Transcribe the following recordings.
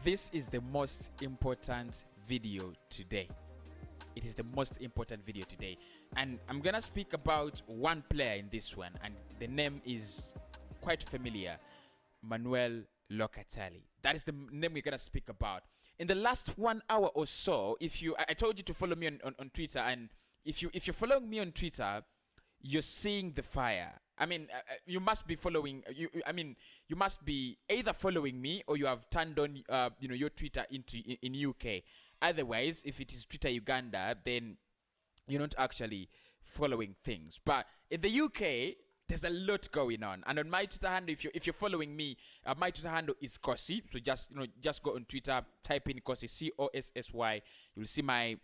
This is the most important video today. It is the most important video today, and I'm gonna speak about one player in this one, and the name is quite familiar: Manuel Locatelli. That is the name we're gonna speak about. In the last 1 hour or so, I told you to follow me on Twitter, and if you're following me on Twitter, you're seeing the fire. I mean, you must be following. You must be either following me or you have turned on, your Twitter in UK. Otherwise, if it is Twitter Uganda, then you're not actually following things. But in the UK, there's a lot going on. And on my Twitter handle, if you're following me, my Twitter handle is Cossy. So just go on Twitter, type in Cossy, Cossy. You'll see my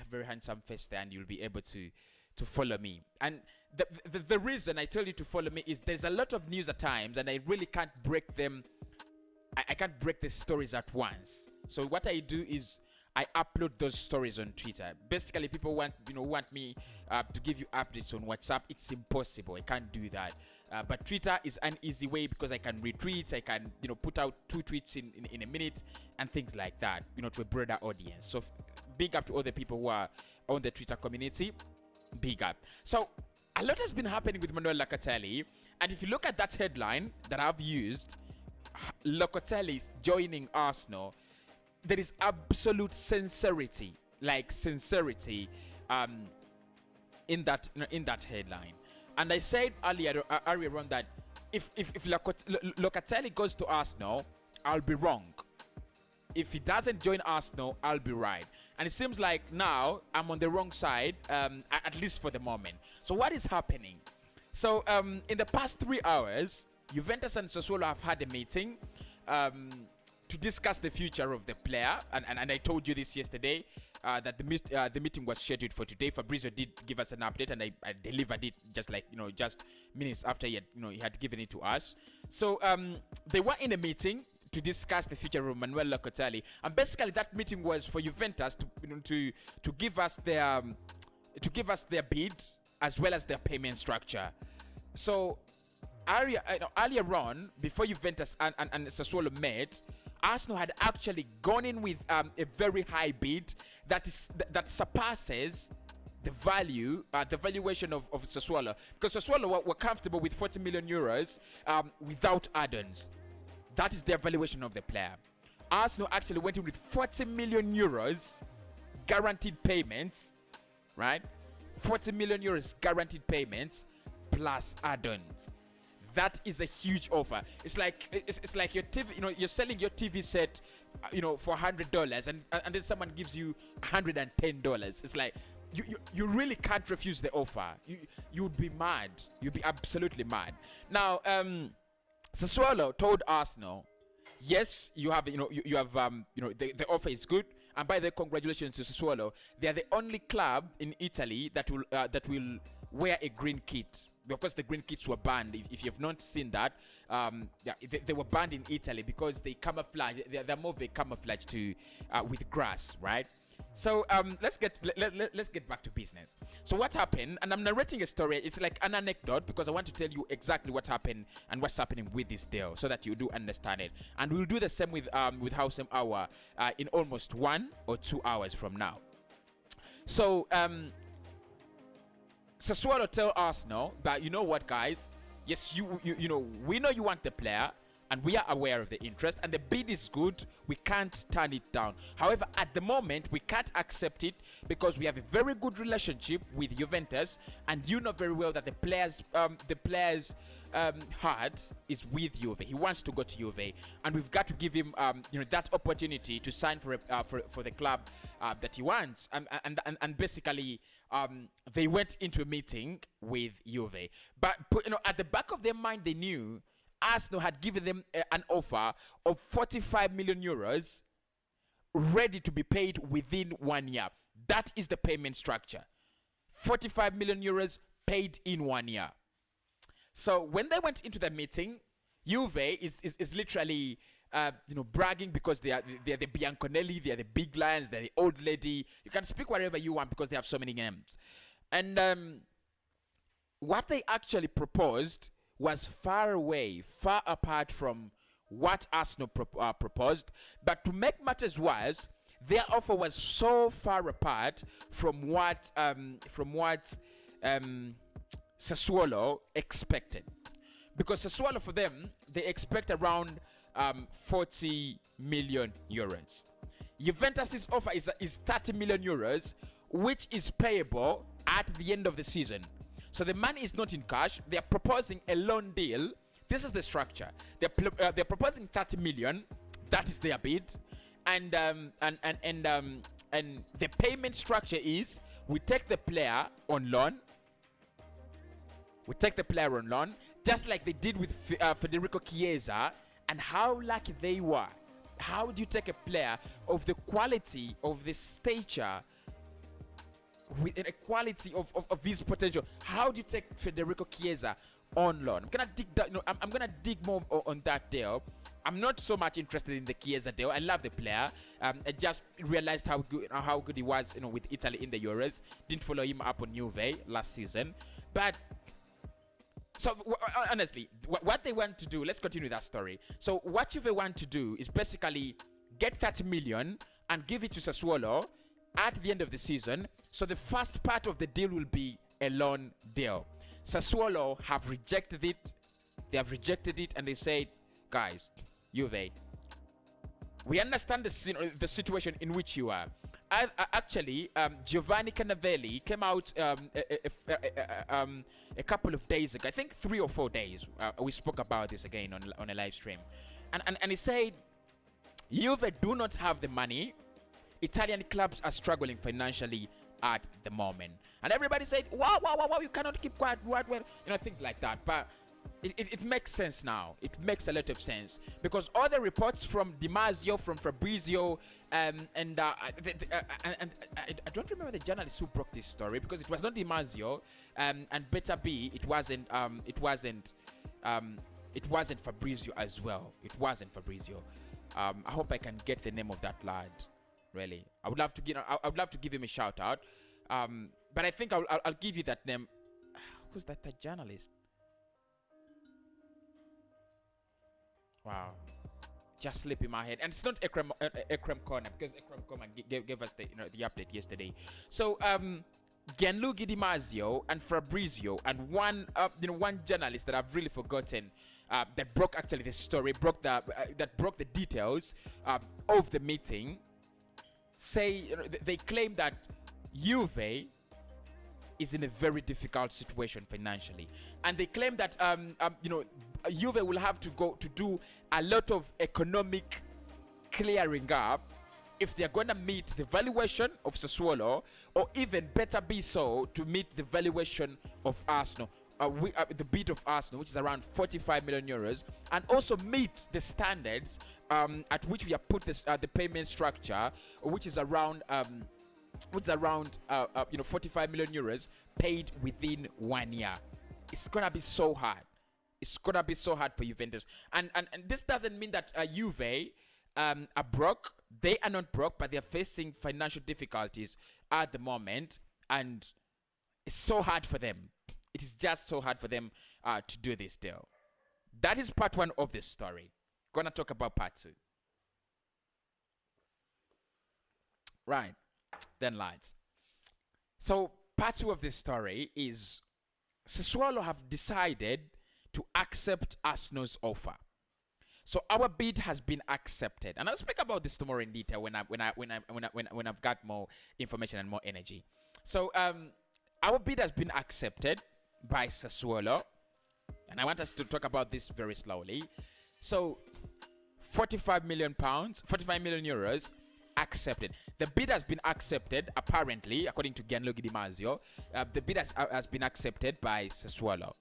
very handsome face there, and you'll be able to follow me. And the reason I tell you to follow me is there's a lot of news at times, and I really can't break them. I can't break the stories at once. So what I do is I upload those stories on Twitter. Basically, people want me to give you updates on WhatsApp. It's impossible. I can't do that. But Twitter is an easy way because I can retweet. I can put out 2 tweets in a minute and things like that. To a broader audience. So big up to all the people who are on the Twitter community. Big up. So a lot has been happening with Manuel Locatelli, and if you look at that headline that I've used, Locatelli is joining Arsenal, there is absolute sincerity in that headline. And I said earlier on that if Locatelli goes to Arsenal, I'll be wrong. If he doesn't join Arsenal, I'll be right. And it seems like now I'm on the wrong side, at least for the moment. So what is happening? So in the past 3 hours, Juventus and Sassuolo have had a meeting to discuss the future of the player. And I told you this yesterday, that the meeting was scheduled for today. Fabrizio did give us an update, and I delivered it just minutes after he had given it to us. So they were in a meeting to discuss the future of Manuel Locatelli, and basically that meeting was for Juventus to give us their bid as well as their payment structure. So earlier on, before Juventus and Sassuolo met, Arsenal had actually gone in with a very high bid that surpasses the valuation of Sassuolo, because Sassuolo were comfortable with 40 million euros without add-ons. That is their valuation of the player. Arsenal actually went in with 40 million euros guaranteed payments, right? 40 million euros guaranteed payments plus add-ons. That is a huge offer. It's like your TV. You're selling your TV set, for $100, and then someone gives you $110. It's like you really can't refuse the offer. You would be mad. You'd be absolutely mad. Now, Sassuolo told Arsenal, yes, you have the offer is good. And by the way, congratulations to Sassuolo. They are the only club in Italy that will wear a green kit. Of course, the green kits were banned. If you've not seen that, they were banned in Italy because they camouflage. They're more of a camouflage with grass, right? So let's get back to business. So what happened? And I'm narrating a story. It's like an anecdote because I want to tell you exactly what happened and what's happening with this deal, so that you do understand it. And we'll do the same with Housem Hour in almost 1 or 2 hours from now. So Sassuolo tell Arsenal that, you know what, guys, yes, we know you want the player, and we are aware of the interest, and the bid is good. We can't turn it down. However, at the moment, we can't accept it because we have a very good relationship with Juventus, and you know very well that the player's heart is with Juve. He wants to go to Juve, and we've got to give him that opportunity to sign for the club that he wants. And basically, they went into a meeting with Juve, but at the back of their mind, they knew Arsenal had given them an offer of 45 million euros ready to be paid within 1 year. That is the payment structure. 45 million euros paid in 1 year. So when they went into the meeting, Juve is literally bragging because they are the Bianconelli, they are the big lions, they're the old lady. You can speak whatever you want because they have so many names. And what they actually proposed was far apart from what Arsenal proposed. But to make matters worse, their offer was so far apart from what Sassuolo expected. Because Sassuolo, for them, they expect around 40 million euros. Juventus' offer is 30 million euros, which is payable at the end of the season. So the money is not in cash. They are proposing a loan deal. This is the structure. They're proposing 30 million. That is their bid, and the payment structure is we take the player on loan. Just like they did with Federico Chiesa, and how lucky they were. How do you take a player of the quality, of the stature, with an equality of his potential? How do you take Federico Chiesa on loan? I'm gonna dig more on that deal. I'm not so much interested in the Chiesa deal. I love the player. I just realized how good he was, with Italy in the Euros. Didn't follow him up on Juve last season, but. So honestly, what they want to do, let's continue that story. So what Juve want to do is basically get 30 million and give it to Sassuolo at the end of the season. So the first part of the deal will be a loan deal. Sassuolo have rejected it. They have rejected it, and they said, guys, Juve, we understand the situation in which you are. Actually, Giovanni Cannavelli came out a couple of days ago, I think 3 or 4 days. We spoke about this again on a live stream, and he said, Juve do not have the money. Italian clubs are struggling financially at the moment, and everybody said, wow, you cannot keep quiet, things like that. But it makes sense now. It makes a lot of sense, because all the reports from Di Marzio, from Fabrizio, and I don't remember the journalist who broke this story, because it was not Di Marzio, and better be it wasn't Fabrizio as well. It wasn't Fabrizio. I hope I can get the name of that lad. Really, I would love to give him a shout out. But I think I'll give you that name. Who's that journalist? Wow, just slip in my head. And it's not Ekrem Corner, because Ekrem Corner gave us the update yesterday. So Gianluigi Di Marzio and Fabrizio and one journalist that I've really forgotten, that broke actually the story, that broke the details of the meeting. They claim that Juve is in a very difficult situation financially, and they claim that Juve will have to go to do a lot of economic clearing up if they're going to meet the valuation of Sassuolo, or even better be so, to meet the valuation of Arsenal, the bid of Arsenal, which is around 45 million euros, and also meet the standards at which we have put the payment structure, which is around 45 million euros paid within 1 year. It's gonna be so hard. It's gonna be so hard for Juventus, and this doesn't mean that Juve are broke. They are not broke, but they are facing financial difficulties at the moment, and it's so hard for them. It is just so hard for them to do this deal. That is part one of this story. Gonna talk about part two. Right, then lads. So part two of this story is Sassuolo have decided to accept Arsenal's offer. So our bid has been accepted, and I'll speak about this tomorrow in detail when I've got more information and more energy. So our bid has been accepted by Sassuolo, and I want us to talk about this very slowly. So 45 million euros accepted. The bid has been accepted, apparently, according to Gianluigi Di Marzio. The bid has been accepted by Sassuolo.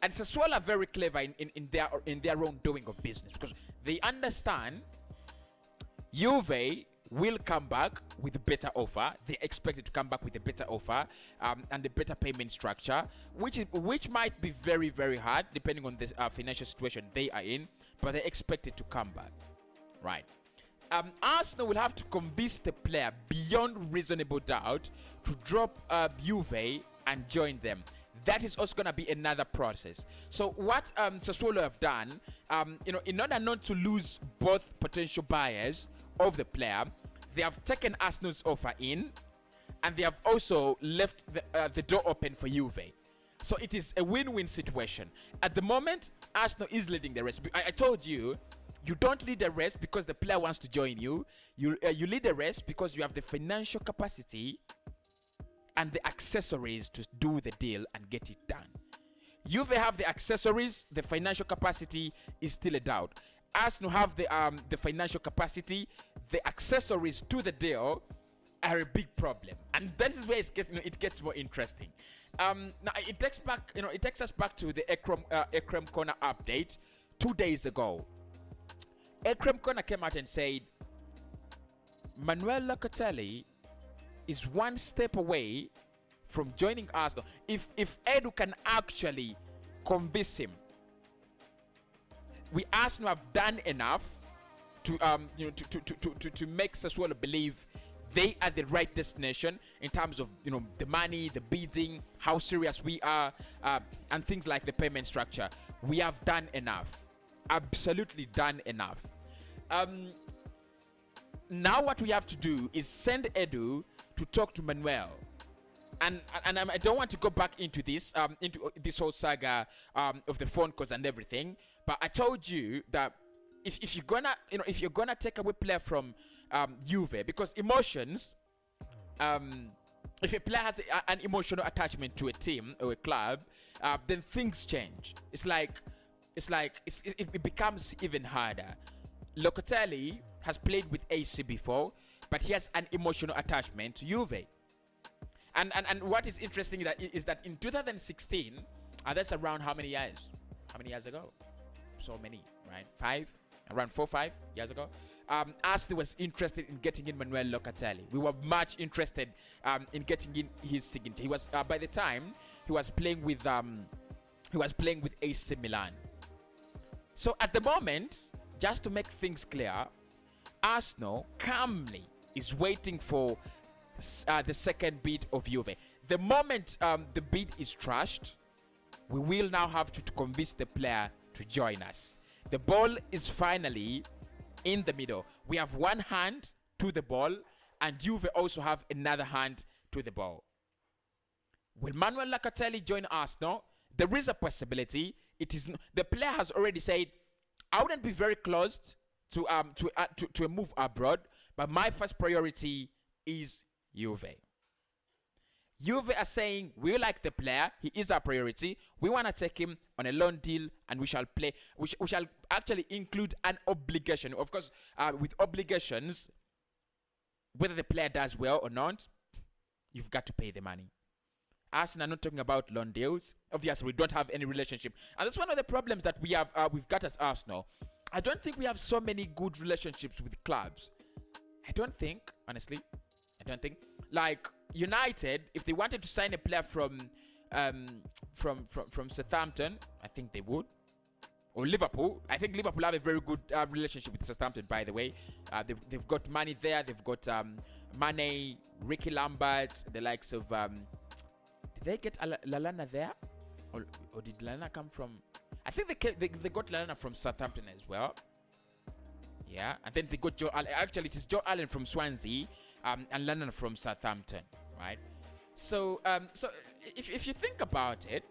And Sassuolo are very clever in their own doing of business, because they understand Juve will come back with a better offer. They expect it to come back with a better offer and a better payment structure, which might be very, very hard depending on the financial situation they are in, but they expect it to come back, right? Arsenal will have to convince the player beyond reasonable doubt to drop Juve and join them. That is also going to be another process. So what Sassuolo have done, in order not to lose both potential buyers of the player, they have taken Arsenal's offer in, and they have also left the door open for Juve. So it is a win-win situation. At the moment, Arsenal is leading the race. I told you, you don't lead the race because the player wants to join you. You lead the race because you have the financial capacity and the accessories to do the deal and get it done. Juve have the accessories, the financial capacity is still a doubt. Arsenal have the financial capacity, the accessories to the deal are a big problem, and this is where it gets more interesting. Now it takes us back to the Ekrem Corner update 2 days ago. Ekrem Corner came out and said Manuel Locatelli is one step away from joining Arsenal. If Edu can actually convince him, we Arsenal have done enough to to make Sassuolo believe they are the right destination in terms of the money, the bidding, how serious we are, and things like the payment structure. We have done enough, absolutely done enough. Now what we have to do is send Edu to talk to Manuel. And I don't want to go back into this whole saga of the phone calls and everything, but I told you that if you're gonna take away player from Juve, because emotions, if a player has an emotional attachment to a team or a club, then things change. It becomes even harder. Locatelli has played with AC before, but he has an emotional attachment to Juve. And what is interesting is that in 2016, that's around how many years? How many years ago? So many, right? Around 4-5 years ago. Arsenal was interested in getting in Manuel Locatelli. We were much interested in getting in his signature. He was by the time he was playing with AC Milan. So at the moment, just to make things clear, Arsenal calmly is waiting for the second bid of Juve. The moment the bid is trashed, we will now have to convince the player to join us. The ball is finally in the middle. We have one hand to the ball, and Juve also have another hand to the ball. Will Manuel Locatelli join Arsenal? There is a possibility. The player has already said, I wouldn't be very close to a move abroad, but my first priority is Juve. Juve are saying, we like the player, he is our priority, we want to take him on a loan deal, and we shall actually include an obligation. Of course, with obligations, whether the player does well or not, you've got to pay the money. Arsenal are not talking about loan deals. Obviously, we don't have any relationship, and that's one of the problems that we've got as Arsenal. I don't think we have so many good relationships with clubs. I don't think, honestly. I don't think. Like United, if they wanted to sign a player from Southampton, I think they would. Or Liverpool. I think Liverpool have a very good relationship with Southampton, by the way. They've got money there. They've got Mane, Ricky Lambert, the likes of... did they get Lallana there? Or did Lallana come from... I think they got Lallana from Southampton as well. Yeah. And then they got Joe Allen. Actually, it is Joe Allen from Swansea. And Lallana from Southampton, right? So, if you think about it,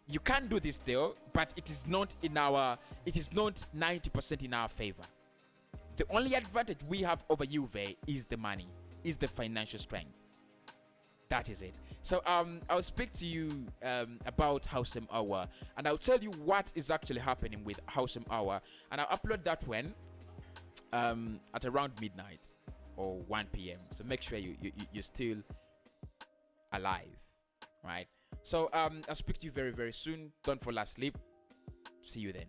you can do this deal, but it is not 90% in our favor. The only advantage we have over Juve is the money, is the financial strength. That is it. So, I'll speak to you about Housem Hour, and I'll tell you what is actually happening with Housem Hour, and I'll upload that when at around midnight. Or 1 p.m. So make sure you're still alive, right? So I'll speak to you very, very soon. Don't fall asleep. See you then.